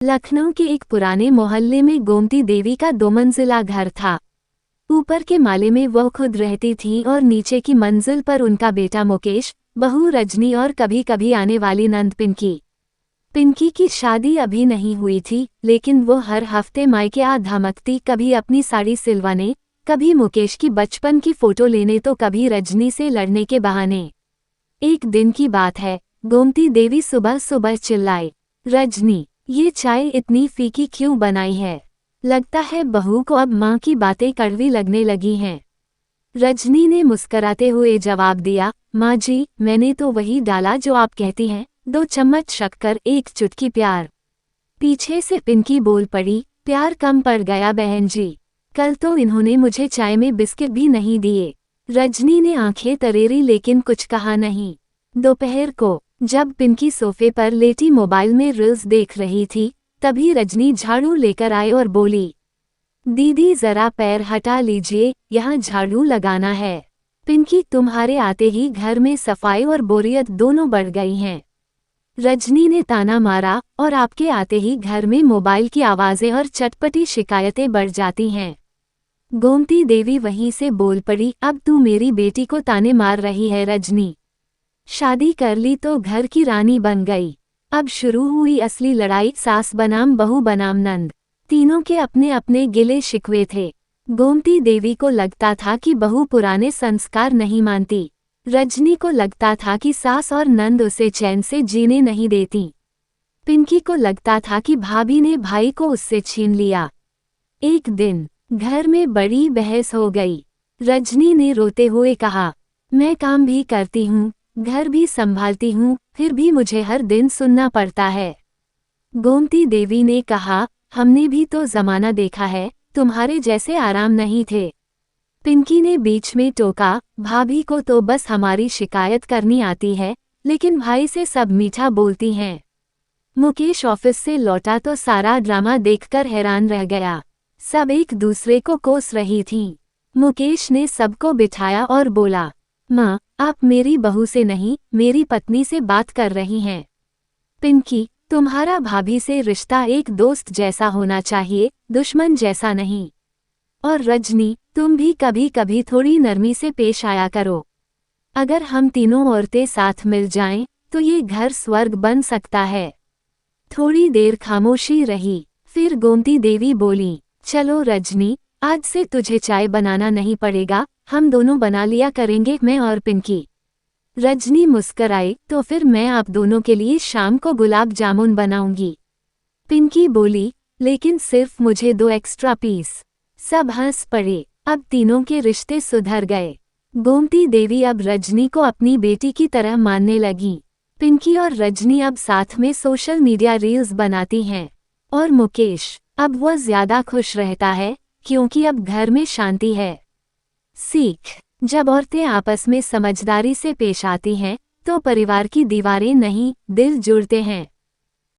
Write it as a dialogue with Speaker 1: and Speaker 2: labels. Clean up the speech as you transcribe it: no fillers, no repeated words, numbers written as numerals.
Speaker 1: लखनऊ के एक पुराने मोहल्ले में गोमती देवी का 2 मंजिला घर था। ऊपर के माले में वह खुद रहती थी और नीचे की मंजिल पर उनका बेटा मुकेश, बहू रजनी और कभी कभी आने वाली नंद पिंकी। पिंकी की शादी अभी नहीं हुई थी, लेकिन वो हर हफ्ते मायके आ धमकती, कभी अपनी साड़ी सिलवाने, कभी मुकेश की बचपन की फोटो लेने तो कभी रजनी से लड़ने के बहाने। एक दिन की बात है, गोमती देवी सुबह सुबह चिल्लाई, रजनी, ये चाय इतनी फीकी क्यों बनाई है? लगता है बहू को अब माँ की बातें कड़वी लगने लगी हैं। रजनी ने मुस्कराते हुए जवाब दिया, माँ जी, मैंने तो वही डाला जो आप कहती हैं, 2 चम्मच शक्कर, 1 चुटकी प्यार। पीछे से पिंकी बोल पड़ी, प्यार कम पड़ गया बहन जी, कल तो इन्होंने मुझे चाय में बिस्किट भी नहीं दिए। रजनी ने आंखें तरेरी लेकिन कुछ कहा नहीं। दोपहर को जब पिंकी सोफे पर लेटी मोबाइल में रील्स देख रही थी, तभी रजनी झाड़ू लेकर आई और बोली, दीदी जरा पैर हटा लीजिए, यहाँ झाड़ू लगाना है। पिंकी, तुम्हारे आते ही घर में सफाई और बोरियत दोनों बढ़ गई हैं। रजनी ने ताना मारा, और आपके आते ही घर में मोबाइल की आवाज़ें और चटपटी शिकायतें बढ़ जाती हैं। गोमती देवी वहीं से बोल पड़ी, अब तू मेरी बेटी को ताने मार रही है रजनी? शादी कर ली तो घर की रानी बन गई। अब शुरू हुई असली लड़ाई, सास बनाम बहू बनाम नंद। तीनों के अपने अपने गिले शिकवे थे। गोमती देवी को लगता था कि बहू पुराने संस्कार नहीं मानती। रजनी को लगता था कि सास और नंद उसे चैन से जीने नहीं देती। पिंकी को लगता था कि भाभी ने भाई को उससे छीन लिया। एक दिन घर में बड़ी बहस हो गई। रजनी ने रोते हुए कहा, मैं काम भी करती हूँ, घर भी संभालती हूँ, फिर भी मुझे हर दिन सुनना पड़ता है। गोमती देवी ने कहा, हमने भी तो जमाना देखा है, तुम्हारे जैसे आराम नहीं थे। पिंकी ने बीच में टोका, भाभी को तो बस हमारी शिकायत करनी आती है, लेकिन भाई से सब मीठा बोलती हैं। मुकेश ऑफिस से लौटा तो सारा ड्रामा देखकर हैरान रह गया। सब एक दूसरे को कोस रही थीं। मुकेश ने सबको बिठाया और बोला, माँ, आप मेरी बहू से नहीं, मेरी पत्नी से बात कर रही हैं। पिंकी, तुम्हारा भाभी से रिश्ता एक दोस्त जैसा होना चाहिए, दुश्मन जैसा नहीं। और रजनी, तुम भी कभी कभी थोड़ी नरमी से पेश आया करो। अगर हम तीनों औरतें साथ मिल जाएं, तो ये घर स्वर्ग बन सकता है। थोड़ी देर खामोशी रही, फिर गोमती देवी बोली, चलो रजनी, आज से तुझे चाय बनाना नहीं पड़ेगा, हम दोनों बना लिया करेंगे, मैं और पिंकी। रजनी मुस्कराई, तो फिर मैं आप दोनों के लिए शाम को गुलाब जामुन बनाऊंगी। पिंकी बोली, लेकिन सिर्फ मुझे 2 एक्स्ट्रा पीस। सब हंस पड़े। अब तीनों के रिश्ते सुधर गए। गोमती देवी अब रजनी को अपनी बेटी की तरह मानने लगी। पिंकी और रजनी अब साथ में सोशल मीडिया रील्स बनाती हैं। और मुकेश, अब वह ज्यादा खुश रहता है, क्योंकि अब घर में शांति है। सीख, जब औरतें आपस में समझदारी से पेश आती हैं, तो परिवार की दीवारें नहीं, दिल जुड़ते हैं।